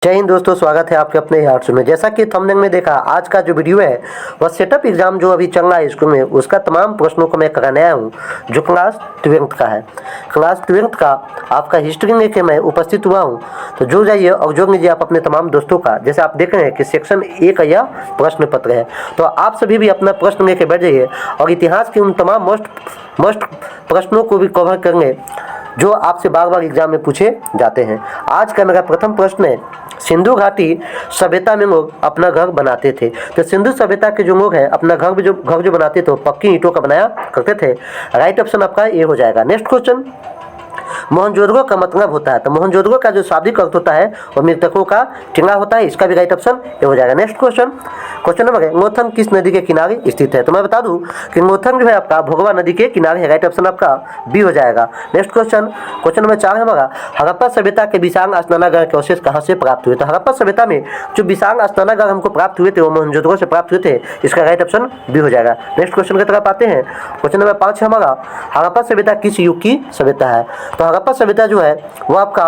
जय हिंद दोस्तों, स्वागत है आपके अपने आर्ट्स में। जैसा कि थंबनेल में देखा, आज का जो वीडियो है वह सेटअप एग्जाम जो अभी चल रहा है स्कूल में, उसका तमाम प्रश्नों को मैं कराने आया हूँ जो क्लास 12th का है। क्लास 12th का आपका हिस्ट्री लेके मैं उपस्थित हुआ हूँ, तो जुड़ जाइए और जोड़ लीजिए आप अपने तमाम दोस्तों का। जैसे आप देख रहे हैं कि सेक्शन 1 यह प्रश्न पत्र है, तो आप सभी भी अपना प्रश्न लेके बैठ जाइए और इतिहास के उन तमाम मोस्ट प्रश्नों को भी कवर करेंगे जो आपसे बार बार एग्जाम में पूछे जाते हैं। आज का मेरा प्रथम प्रश्न है, सिंधु घाटी सभ्यता में लोग अपना घर बनाते थे। तो सिंधु सभ्यता के जो लोग हैं अपना घर जो बनाते थे वो पक्की ईंटों का बनाया करते थे। राइट ऑप्शन आपका ये हो जाएगा। नेक्स्ट क्वेश्चन, मोहनजोदड़ो का मतलब होता है, तो मोहनजोदड़ो का जो शाब्दिक अर्थ होता है वो मृतकों का टिंगा होता है। इसका भी राइट ऑप्शन ये हो जाएगा। नेक्स्ट क्वेश्चन, क्वेश्चन नंबर है, लोथल किस नदी के किनारे स्थित है? तो मैं बता दूं कि लोथल जो है आपका भोगवा नदी के किनारे है। राइट ऑप्शन आपका बी हो जाएगा। नेक्स्ट क्वेश्चन, क्वेश्चन नंबर 4 है हमारा, हड़प्पा सभ्यता के विशाल स्नानागार के अवशेष कहाँ से प्राप्त हुए? तो हड़प्पा सभ्यता में जो विशाल स्नानागार हमको प्राप्त हुए थे वो मोहनजोदड़ो से प्राप्त हुए थे। इसका राइट ऑप्शन बी हो जाएगा। नेक्स्ट क्वेश्चन की तरफ आते हैं। क्वेश्चन नंबर 5 है हमारा, हड़प्पा सभ्यता किस युग की सभ्यता है? तो हड़प्पा सभ्यता जो है वो आपका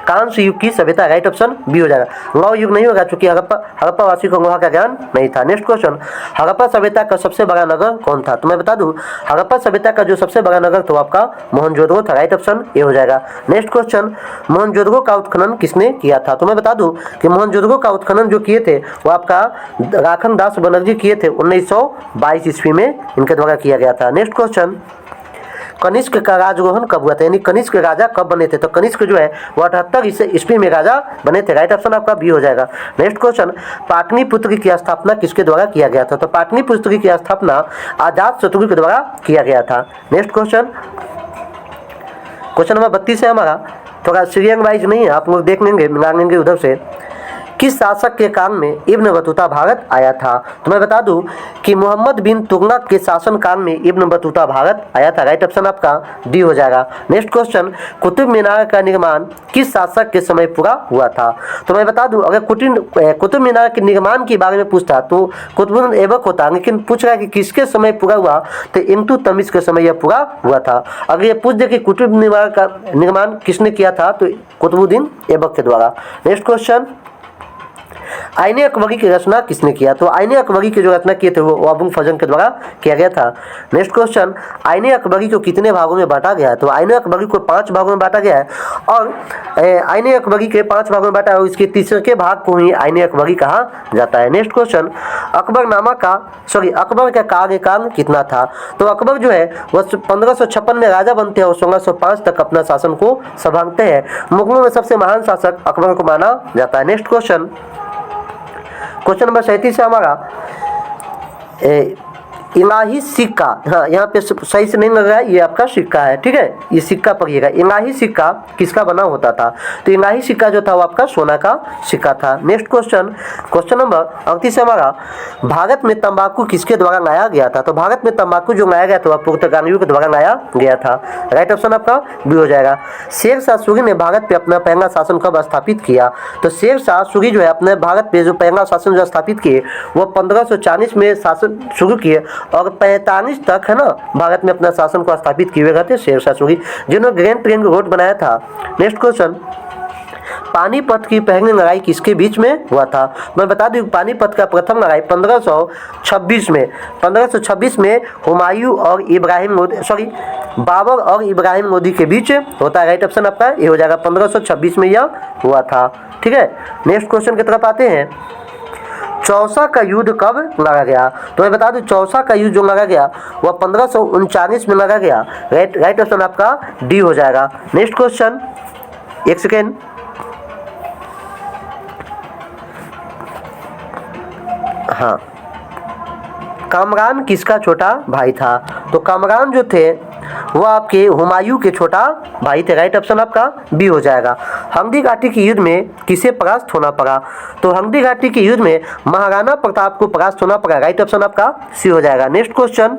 कांस्य युग की सभ्यता। राइट ऑप्शन बी हो जाएगा। लौह युग नहीं होगा क्योंकि हड़प्पा वासी को लोहा का ज्ञान नहीं था। नेक्स्ट क्वेश्चन, हड़प्पा सभ्यता का सबसे बड़ा नगर कौन था? तो मैं बता दूं हड़प्पा सभ्यता का जो सबसे बड़ा नगर था आपका मोहनजोदड़ो था। राइट ऑप्शन ए हो जाएगा। नेक्स्ट क्वेश्चन, मोहनजोदड़ो का उत्खनन किसने किया था? तो मैं बता दूं कि मोहनजोदड़ो का उत्खनन जो किए थे वो आपका राखन दास बनर्जी किए थे। 1922 ईस्वी में इनके द्वारा किया गया था। नेक्स्ट क्वेश्चन, कनिष्क का राजरोहन कब हुआ था, यानी कनिष्क राजा कब बने थे? तो कनिष्क जो है वो 78 ईस्वी में राजा बने थे। राइट ऑप्शन आपका बी हो जाएगा। नेक्स्ट क्वेश्चन, पाटलिपुत्र की स्थापना किसके द्वारा किया गया था? तो पाटलिपुत्र की स्थापना अजातशत्रु के द्वारा किया गया था। नेक्स्ट क्वेश्चन, क्वेश्चन नंबर 32 है हमारा, थोड़ा सीरियल वाइज नहीं है, आप लोग देख लेंगे मिला लेंगे उधर से। किस शासक के काल में इब्न बतूता भारत आया था? तो मैं बता दूं कि मोहम्मद बिन तुगलक के शासन काल में इब्न बतूता भारत आया था। राइट ऑप्शन आपका डी हो जाएगा। नेक्स्ट क्वेश्चन, कुतुब मीनार का निर्माण किस शासक के समय पूरा हुआ था? तो मैं बता दूं अगर कुतुब मीनार के निर्माण के बारे में पूछता तो कुतुबुद्दीन ऐबक होता, लेकिन पूछ रहा है कि किसके समय पूरा हुआ, तो इल्तुतमिश के समय यह पूरा हुआ था। अगर ये पूछ दे कि कुतुब मीनार का निर्माण किसने किया था तो कुतुबुद्दीन ऐबक के द्वारा। नेक्स्ट क्वेश्चन, आईने अकबरी की रचना किसने किया? तो आईने अकबरी की जो रचना किए थे वो अबुल फजल के द्वारा किया गया था। नेक्स्ट क्वेश्चन, आईने अकबरी को कितने भागों में बांटा गया है? तो आईने अकबरी को 5 भागों में बांटा गया है और आईने अकबरी के 5 भागों में बांटा है और इसके तीसरे के भाग को ही आईने अकबरी कहा जाता है। नेक्स्ट क्वेश्चन, अकबर का कार्यकाल कितना था? तो अकबर जो है वह 1556 में राजा बनते हैं और 1605 तक अपना शासन को संभालते हैं। मुगलों में सबसे महान शासक अकबर को माना जाता है। नेक्स्ट क्वेश्चन, क्वेश्चन नंबर 37 है हमारा, इलाही सिक्का, हाँ यहाँ पे सही से नहीं लग रहा है, ये आपका सिक्का है, ठीक है, ये सिक्का पढ़िएगा। इलाही सिक्का किसका बना होता था? तो इलाही सिक्का जो था वो आपका सोना का सिक्का था। नेक्स्ट क्वेश्चन, क्वेश्चन नंबर 38 है हमारा, भारत में तंबाकू किसके द्वारा लाया गया था? तो भारत में तंबाकू जो लाया गया था वह पुर्तगालियों के द्वारा लाया गया था। राइट ऑप्शन आपका बी हो जाएगा। शेर शाह सूरी ने भारत पे अपना पहला शासन कब स्थापित किया? तो शेर शाह सूरी जो है अपने भारत पे जो पहला शासन जो स्थापित किए वो 1540 में शासन शुरू किए और 45 तक है ना भारत में अपना शासन को स्थापित किए गए थे शेर शाह सूरी, जिन्होंने ग्रैंड ट्रैंक रोड बनाया था। नेक्स्ट क्वेश्चन, पानीपत की पहली लड़ाई किसके बीच में हुआ था? मैं बता दूं पानीपत का प्रथम लड़ाई 1526 में हुमायूं और बाबर और इब्राहिम लोदी के बीच होता है। राइट ऑप्शन आपका ये हो जाएगा। 1526 में यह हुआ था, ठीक है। नेक्स्ट क्वेश्चन की तरफ आते हैं, चौसा का युद्ध कब लड़ा गया? तो मैं बता दूं चौसा का युद्ध जो लड़ा गया वह 1539 में लड़ा गया। राइट ऑप्शन आपका डी हो जाएगा। नेक्स्ट क्वेश्चन, एक सेकेंड, हाँ, कामरान किसका छोटा भाई था? तो कामरान जो थे वो आपके हुमायूं के छोटा भाई थे। राइट ऑप्शन आपका बी हो जाएगा। हल्दी घाटी के युद्ध में किसे परास्त होना पड़ा? तो हल्दी घाटी के युद्ध में महाराणा प्रताप को परास्त होना पड़ा। राइट ऑप्शन आपका सी हो जाएगा। नेक्स्ट क्वेश्चन,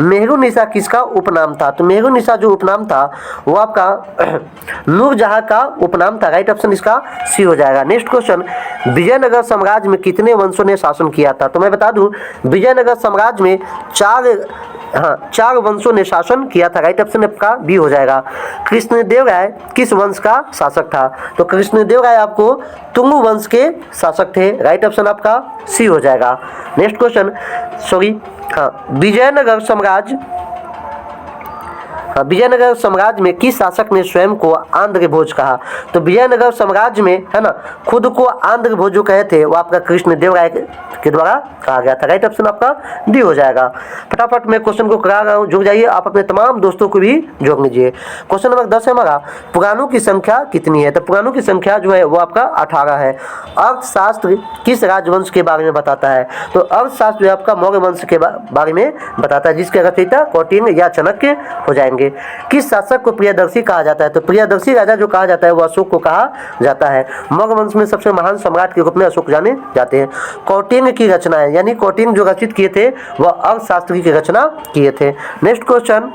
मेहरुनिसा किसका उपनाम था? तो मेहरुनिसा जो उपनाम था वो आपका नूरजहां का उपनाम था। राइट ऑप्शन इसका सी हो जाएगा। नेक्स्ट क्वेश्चन, विजयनगर साम्राज्य में कितने वंशों ने शासन किया था? तो मैं बता दूं विजयनगर साम्राज्य में 4 हाँ 4 वंशों ने शासन किया था। राइट ऑप्शन आपका बी हो जाएगा। कृष्णदेव राय किस वंश का शासक था? तो कृष्णदेव राय आपको तुंगु वंश के शासक थे। राइट ऑप्शन आपका सी हो जाएगा। नेक्स्ट क्वेश्चन, विजयनगर साम्राज्य विजयनगर साम्राज्य में किस शासक ने स्वयं को आंध्र भोज कहा? तो विजयनगर साम्राज्य में है ना खुद को आंध्र भोज जो कहे थे वो आपका कृष्णदेव राय के द्वारा कहा गया था। राइट ऑप्शन आपका डी हो जाएगा। फटाफट मैं क्वेश्चन को करा रहा हूँ, जुड़ जाइए, आप अपने तमाम दोस्तों को भी जोड़ लीजिए। क्वेश्चन नंबर 10 है हमारा, पुराणों की संख्या कितनी है? तो पुराणों की संख्या जो है वो आपका 18 है। अर्थशास्त्र किस राजवंश के बारे में बताता है? तो अर्थशास्त्र जो है आपका मौर्य वंश के बारे में बताता है, जिसके रचयिता कौटिल्य या चाणक्य हो जाएंगे। किस शासक को प्रियदर्शी कहा जाता है? तो प्रियदर्शी राजा जो कहा जाता है वो अशोक को कहा जाता है। मौर्य वंश में सबसे महान सम्राट के रूप में अशोक जाने जाते हैं। कौटिल्य की रचना है, यानी कौटिल्य जो रचित किए थे वह अर्थशास्त्र की रचना किए थे। नेक्स्ट क्वेश्चन,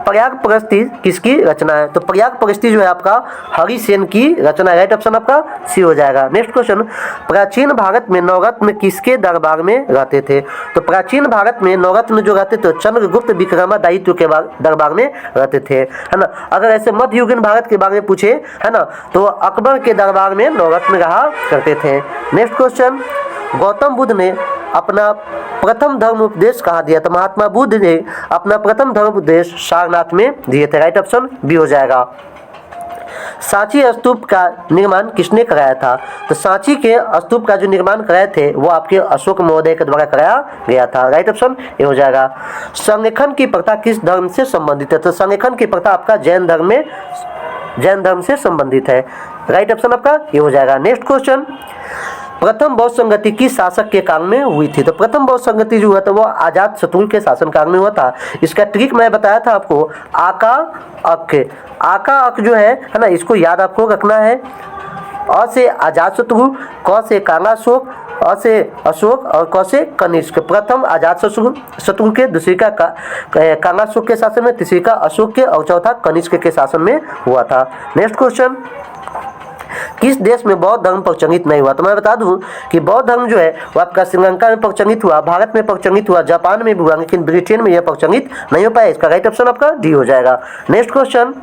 पर्यायपरस्ती किसकी रचना है? तो पर्यायपरस्ती जो है आपका हरिसेन की रचना है। राइट ऑप्शन आपका सी हो जाएगा। नेक्स्ट क्वेश्चन, प्राचीन भारत में नवरत्न किसके दरबार में रहते थे? तो प्राचीन भारत में नवरत्न जो रहते थे चंद्रगुप्त विक्रमादित्य के दरबार में रहते थे, है ना। अगर ऐसे मध्ययुगीन भारत के बारे में पूछे, है ना, तो अकबर के दरबार में नवरत्न रहा करते थे। नेक्स्ट क्वेश्चन, गौतम बुद्ध ने अपना प्रथम धर्म उपदेश कहाँ दिया? तो महात्मा बुद्ध ने अपना प्रथम धर्म उपदेश सारनाथ में दिए थे। राइट ऑप्शन बी हो जाएगा। सांची स्तूप का निर्माण किसने कराया था? तो सांची के स्तूप का जो निर्माण कराए थे वो आपके अशोक महोदय के द्वारा कराया गया था। राइट ऑप्शन ए हो जाएगा। संरेखन की प्रथा किस धर्म से संबंधित है? तो संरेखन की प्रथा आपका जैन धर्म से संबंधित है। राइट ऑप्शन आपका ये हो जाएगा। नेक्स्ट क्वेश्चन, प्रथम बौद्ध संगति किस शासक के काल में हुई थी? तो प्रथम बौद्ध संगति जो हुआ था वो आजाद शत्रु के शासन काल में हुआ था। इसका ट्रिक मैं बताया था आपको, आका अक जो है ना, इसको याद आपको रखना है। अ से आजाद शत्रु, क से कांगाशोक, अ से अशोक और क से कनिष्क। प्रथम आजाद शत्रु के, दूसरी का कांगाशोक के शासन में, तीसरी का अशोक के और चौथा कनिष्क के शासन में हुआ था। नेक्स्ट क्वेश्चन, किस देश में बौद्ध धर्म प्रचलित नहीं हुआ? तो मैं बता दूं कि बौद्ध धर्म जो है वो आपका श्रीलंका में प्रचलित हुआ, भारत में प्रचलित हुआ, जापान में भी हुआ, लेकिन ब्रिटेन में यह प्रचलित नहीं हो पाया। इसका राइट ऑप्शन आपका डी हो जाएगा। नेक्स्ट क्वेश्चन,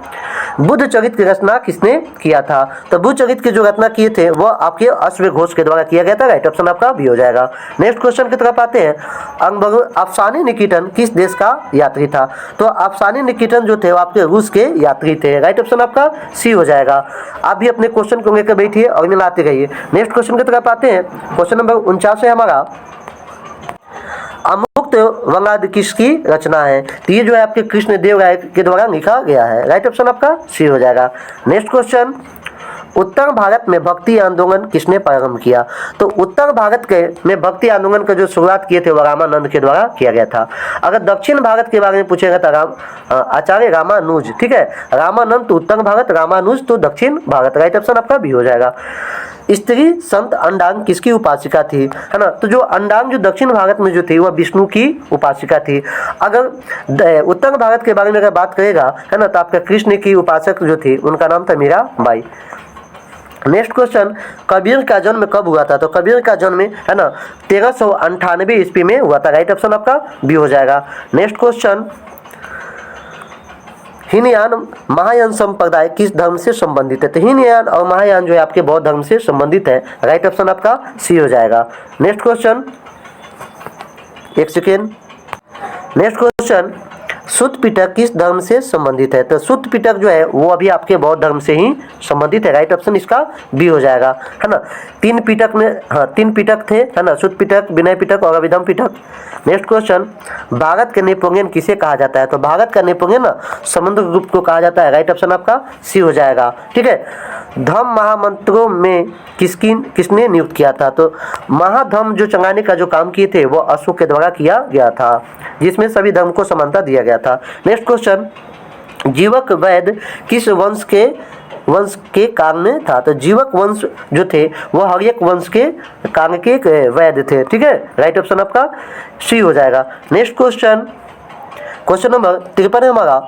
बुद्ध चरित्र की रचना किसने किया था? तो बुद्ध चरित्र की जो रचना किए थे वो आपके अश्वघोष के द्वारा किया गया था। राइट ऑप्शन आपका बी हो जाएगा। नेक्स्ट क्वेश्चन की तरफ आते हैं। अफसाने निकेतन किस देश का यात्री था? तो अफसाने निकेतन जो थे वो आपके रूस के यात्री थे। राइट ऑप्शन आपका सी हो जाएगा। आप भी अपने क्वेश्चन को लेकर बैठिए और मिलाते रहिए। नेक्स्ट क्वेश्चन की तरफ आते हैं। क्वेश्चन नंबर 49 है हमारा, अमुक्त वंगाद किसकी रचना है? तो ये जो है आपके कृष्णदेव राय के द्वारा लिखा गया है। राइट ऑप्शन आपका सी हो जाएगा। नेक्स्ट क्वेश्चन, उत्तर भारत में भक्ति आंदोलन किसने प्रारंभ किया? तो उत्तर भारत के में भक्ति आंदोलन का जो शुरुआत किए थे वो रामानंद के द्वारा किया गया था। अगर दक्षिण भारत के बारे में पूछेगा तो आचार्य रामानुज, ठीक है। रामानंद तो उत्तर भारत, रामानुज तो दक्षिण भारत। राइट ऑप्शन आपका भी हो जाएगा। स्त्री संत अंडांग किसकी उपासिका थी? है ना, तो जो अंडांग जो दक्षिण भारत में जो थी वह विष्णु की उपासिका थी। अगर उत्तर भारत के बारे में अगर बात करेगा, है ना, तो आपका कृष्ण की उपासक जो थी उनका नाम था मीराबाई। नेक्स्ट क्वेश्चन, कबीर का जन्म कब हुआ था? तो कबीर का जन्म है ना 1398 ईस्वी में हुआ था। राइट ऑप्शन आपका बी हो जाएगा। नेक्स्ट क्वेश्चन, हीनयान महायान संप्रदाय किस धर्म से संबंधित है? तो हीनयान और महायान जो है आपके बौद्ध धर्म से संबंधित है। राइट ऑप्शन आपका सी हो जाएगा। नेक्स्ट क्वेश्चन, एक सेकेंड। नेक्स्ट क्वेश्चन, सुत्त पिटक किस धर्म से संबंधित है? तो सुत्त पिटक जो है वो अभी आपके बौद्ध धर्म से ही संबंधित है। राइट ऑप्शन इसका बी हो जाएगा, है ना। तीन पिटक थे, है ना, सुत्त पिटक, विनय पिटक और अभिधम पिटक। नेक्स्ट क्वेश्चन, भारत का नेपोलियन किसे कहा जाता है? तो भारत का नेपोलियन ना समुद्रगुप्त को कहा जाता है। राइट ऑप्शन आपका सी हो जाएगा, ठीक है। धम्म महामंत्रों में किसने नियुक्त किया था? तो महाधम्म जो चंगाने का जो काम किए थे वो अशोक के द्वारा किया गया था, जिसमें सभी धर्म को समानता दिया गया था। नेक्स्ट क्वेश्चन, जीवक वैद्य किस वंश के काल में था? तो जीवक वंश जो थे वो हर्यक वंश के काल के वैद्य थे, ठीक है। राइट ऑप्शन आपका सी हो जाएगा। नेक्स्ट क्वेश्चन, क्वेश्चन नंबर 53 है हमारा,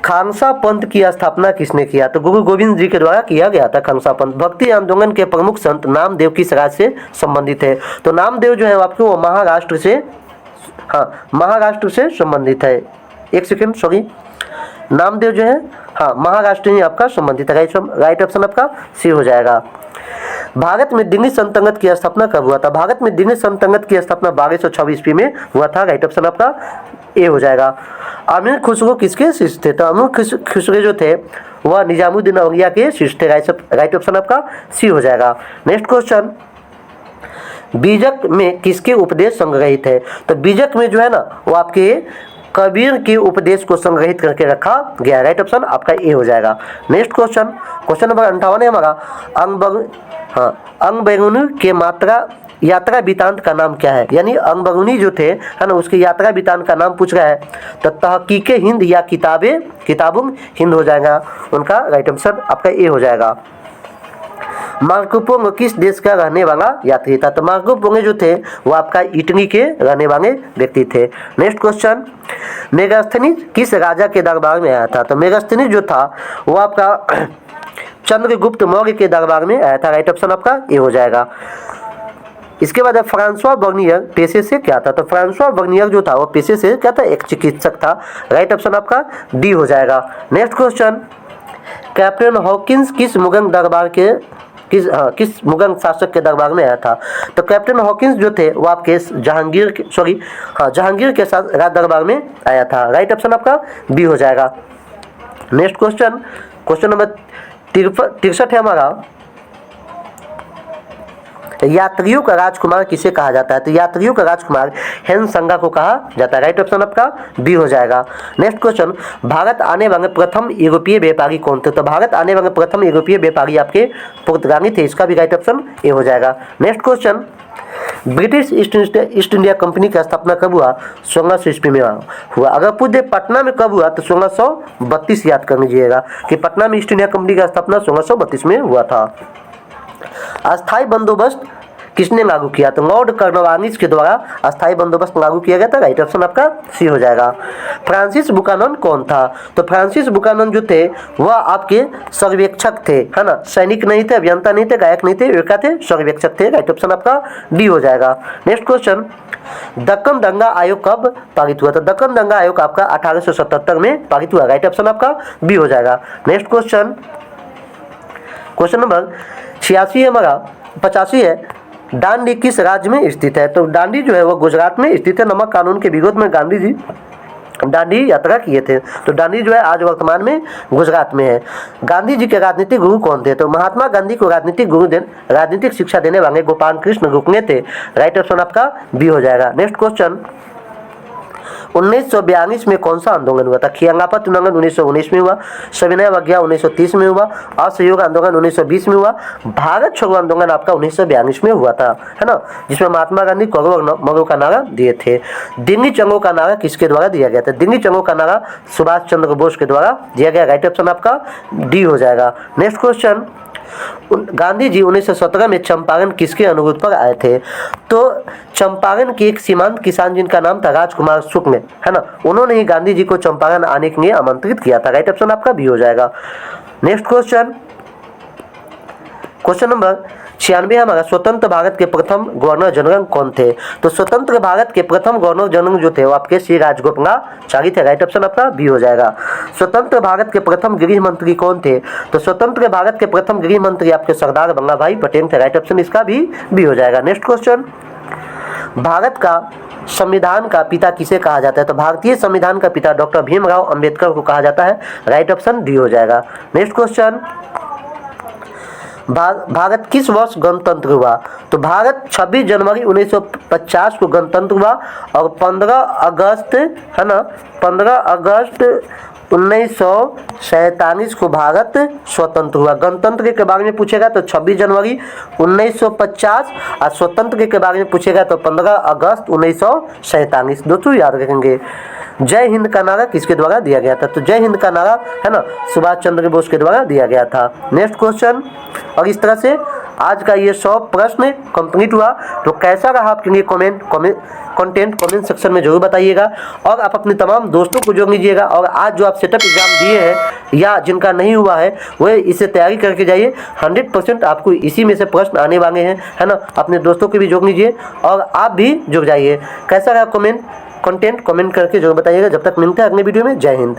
खालसा पंथ की स्थापना किसने किया? तो गुरु गोविंद जी के द्वारा किया गया था खालसा पंथ। भक्ति आंदोलन के प्रमुख संत नामदेव किस राज्य से संबंधित है? तो नामदेव जो है आपके वो महाराष्ट्र से हाँ महाराष्ट्र से संबंधित है। एक सेकेंड सॉरी, नामदेव जो है हाँ महाराष्ट्र ही आपका संबंधित है। राइट ऑप्शन आपका सी हो जाएगा। भारत में दिल्ली सल्तनत की स्थापना कब हुआ था? भारत में दिल्ली सल्तनत की स्थापना 1226 ईस्वी में हुआ था। राइट ऑप्शन आपका ए हो जाएगा। अमीर खुसरो किसके शिष्य थे? तो अमीर खुसरो जो थे वह निजामुद्दीन औलिया के शिष्य थे। राइट ऑप्शन आपका सी हो जाएगा। नेक्स्ट क्वेश्चन, बीजक में किसके उपदेश संग्रहित है? तो बीजक में जो है ना वो आपके कबीर के उपदेश को संग्रहित करके रखा गया। राइट ऑप्शन आपका ए हो जाएगा। नेक्स्ट क्वेश्चन, क्वेश्चन नंबर 58 है हमारा, अंगबैगुनी के यात्रा वृतांत का नाम क्या है? यानी अंगबैगुनी जो थे है ना उसके यात्रा वृतांत का नाम पूछ रहा है। तो तहकीके हिंद या किताबुम हिंद हो जाएगा उनका। राइट ऑप्शन आपका ए हो जाएगा। मार्को पोंगो किस देश का रहने वाला यात्री था? तो मार्को पोंगो जो थे वो आपका इटली के रहने वाले व्यक्ति थे। नेक्स्ट क्वेश्चन, मेगास्थनीज किस राजा के दरबार में आया था? तो मेगास्थनीज जो था वो आपका चंद्रगुप्त मौर्य के दरबार में आया था। राइट ऑप्शन आपका ए हो जाएगा। इसके बाद फ्रांसवा बर्नियर पेशे से क्या था? तो फ्रांसवा बर्नियर जो था वो पेशे से क्या था? एक चिकित्सक था। राइट ऑप्शन आपका डी हो जाएगा। नेक्स्ट क्वेश्चन, कैप्टन हॉकिंस किस मुगल दरबार के किस मुगल शासक के दरबार में आया था? तो कैप्टन हॉकिंस जो थे वो आपके जहांगीर के साथ राज दरबार में आया था। राइट ऑप्शन आपका बी हो जाएगा। नेक्स्ट क्वेश्चन, क्वेश्चन नंबर 63 है हमारा, यात्रियों का राजकुमार किसे कहा जाता है? तो यात्रियों का राजकुमार हेनसंगा को कहा जाता है। राइट ऑप्शन आपका बी हो जाएगा। नेक्स्ट क्वेश्चन, भारत आने वाले प्रथम यूरोपीय व्यापारी कौन थे? तो भारत आने वाले प्रथम यूरोपीय व्यापारी आपके पुर्तगाली थे। इसका भी राइट ऑप्शन ए हो जाएगा। Next question, British east India company की स्थापना कब हुआ? 1600 ईस्वी में हुआ। अगर पूछे पटना में कब हुआ तो 1632 याद कर लीजिएगा कि पटना में ईस्ट इंडिया कंपनी का स्थापना 1632 में हुआ था। अस्थायी बंदोबस्त किसने लागू किया? तो लॉर्ड कॉर्नवालिस के द्वारा अस्थायी बंदोबस्त लागू किया गया था। राइट ऑप्शन आपका सी हो जाएगा। फ्रांसिस बुकानन कौन था? तो फ्रांसिस बुकानन जो थे वह आपके सर्वेक्षक थे, है ना, सैनिक नहीं थे, अभियंता नहीं थे, गायक नहीं थे, वे थे सर्वेक्षक थे। राइट ऑप्शन आपका डी हो जाएगा। नेक्स्ट क्वेश्चन, दक्कन दंगा आयोग कब पारित हुआ? तो दक्कन दंगा आयोग आपका 1877 में पारित हुआ। राइट ऑप्शन आपका बी हो जाएगा। नेक्स्ट क्वेश्चन, क्वेश्चन नंबर 86 है हमारा, 85 है, दांडी किस राज्य में स्थित है? तो दांडी जो है वो गुजरात में स्थित है। नमक कानून के विरोध में गांधी जी दांडी यात्रा किए थे। तो दांडी जो है आज वर्तमान में गुजरात में है। गांधी जी के राजनीतिक गुरु कौन थे? तो महात्मा गांधी को राजनीतिक शिक्षा देने वाले गोपाल कृष्ण गोखले थे। राइट ऑप्शन आपका बी हो जाएगा। नेक्स्ट क्वेश्चन, 1942 में कौन सा आंदोलन हुआ था? खियांगापत उल्लंघन 1919 में हुआ, सविनय अवज्ञा 1930 में हुआ, असहयोग आंदोलन 1920 में हुआ, भारत छोड़ो आंदोलन आपका 1942 में हुआ था, है ना, जिसमें महात्मा गांधी करो और मरो का नारा दिए थे। दिल्ली चंगो का नारा किसके द्वारा दिया गया था? दिल्ली चंगो का नारा सुभाष चंद्र बोस के द्वारा दिया गया। राइट ऑप्शन आपका डी हो जाएगा। नेक्स्ट क्वेश्चन, गांधी जी 1917 में चंपारण किसके अनुरोध पर आए थे? तो चंपारण के एक सीमांत किसान जिनका नाम था राजकुमार शुक्ल, है ना, उन्होंने ही गांधी जी को चंपारण आने के लिए आमंत्रित किया था। राइट ऑप्शन आपका बी हो जाएगा। नेक्स्ट क्वेश्चन, क्वेश्चन नंबर 96 हमारा, स्वतंत्र भारत के प्रथम गवर्नर जनरल कौन थे? तो स्वतंत्र भारत के प्रथम गवर्नर जनरल जो थे वो आपके श्री राजगोपालाचारी थे। राइट ऑप्शन आपका बी हो जाएगा। स्वतंत्र भारत के प्रथम गृह मंत्री कौन थे? तो स्वतंत्र भारत के प्रथम गृह मंत्री आपके सरदार वल्लभ भाई पटेल थे। राइट ऑप्शन इसका भी बी हो जाएगा। नेक्स्ट क्वेश्चन, भारत का संविधान का पिता किसे कहा जाता है? तो भारतीय संविधान का पिता डॉक्टर भीमराव अंबेडकर को कहा जाता है। राइट ऑप्शन डी हो जाएगा। नेक्स्ट क्वेश्चन, भारत किस वर्ष गणतंत्र हुआ? तो भारत 26 जनवरी 1950 को गणतंत्र हुआ और 15 अगस्त, है ना, 15 अगस्त 1947 को भारत स्वतंत्र हुआ। गणतंत्र के बारे में पूछेगा तो 26 जनवरी 1950 और स्वतंत्र के बारे में पूछेगा तो 15 अगस्त 1947। दोस्तों याद रखेंगे। जय हिंद का नारा किसके द्वारा दिया गया था? तो जय हिंद का नारा, है ना, सुभाष चंद्र बोस के द्वारा दिया गया था। नेक्स्ट क्वेश्चन, और इस तरह से आज का ये 100 प्रश्न कंप्लीट हुआ। तो कैसा रहा आपके लिए कंटेंट कमेंट सेक्शन में जरूर बताइएगा और आप अपने तमाम दोस्तों को जोड़ लीजिएगा। और आज जो आप सेटअप एग्जाम दिए हैं या जिनका नहीं हुआ है वह इसे तैयारी करके जाइए। 100% आपको इसी में से प्रश्न आने वाले हैं, है ना। अपने दोस्तों को भी जोड़ लीजिए और आप भी जुड़ जाइए। कैसा रहा कमेंट कंटेंट कमेंट करके जरूर बताइएगा। जब तक मिलते हैं अगले वीडियो में, जय हिंद।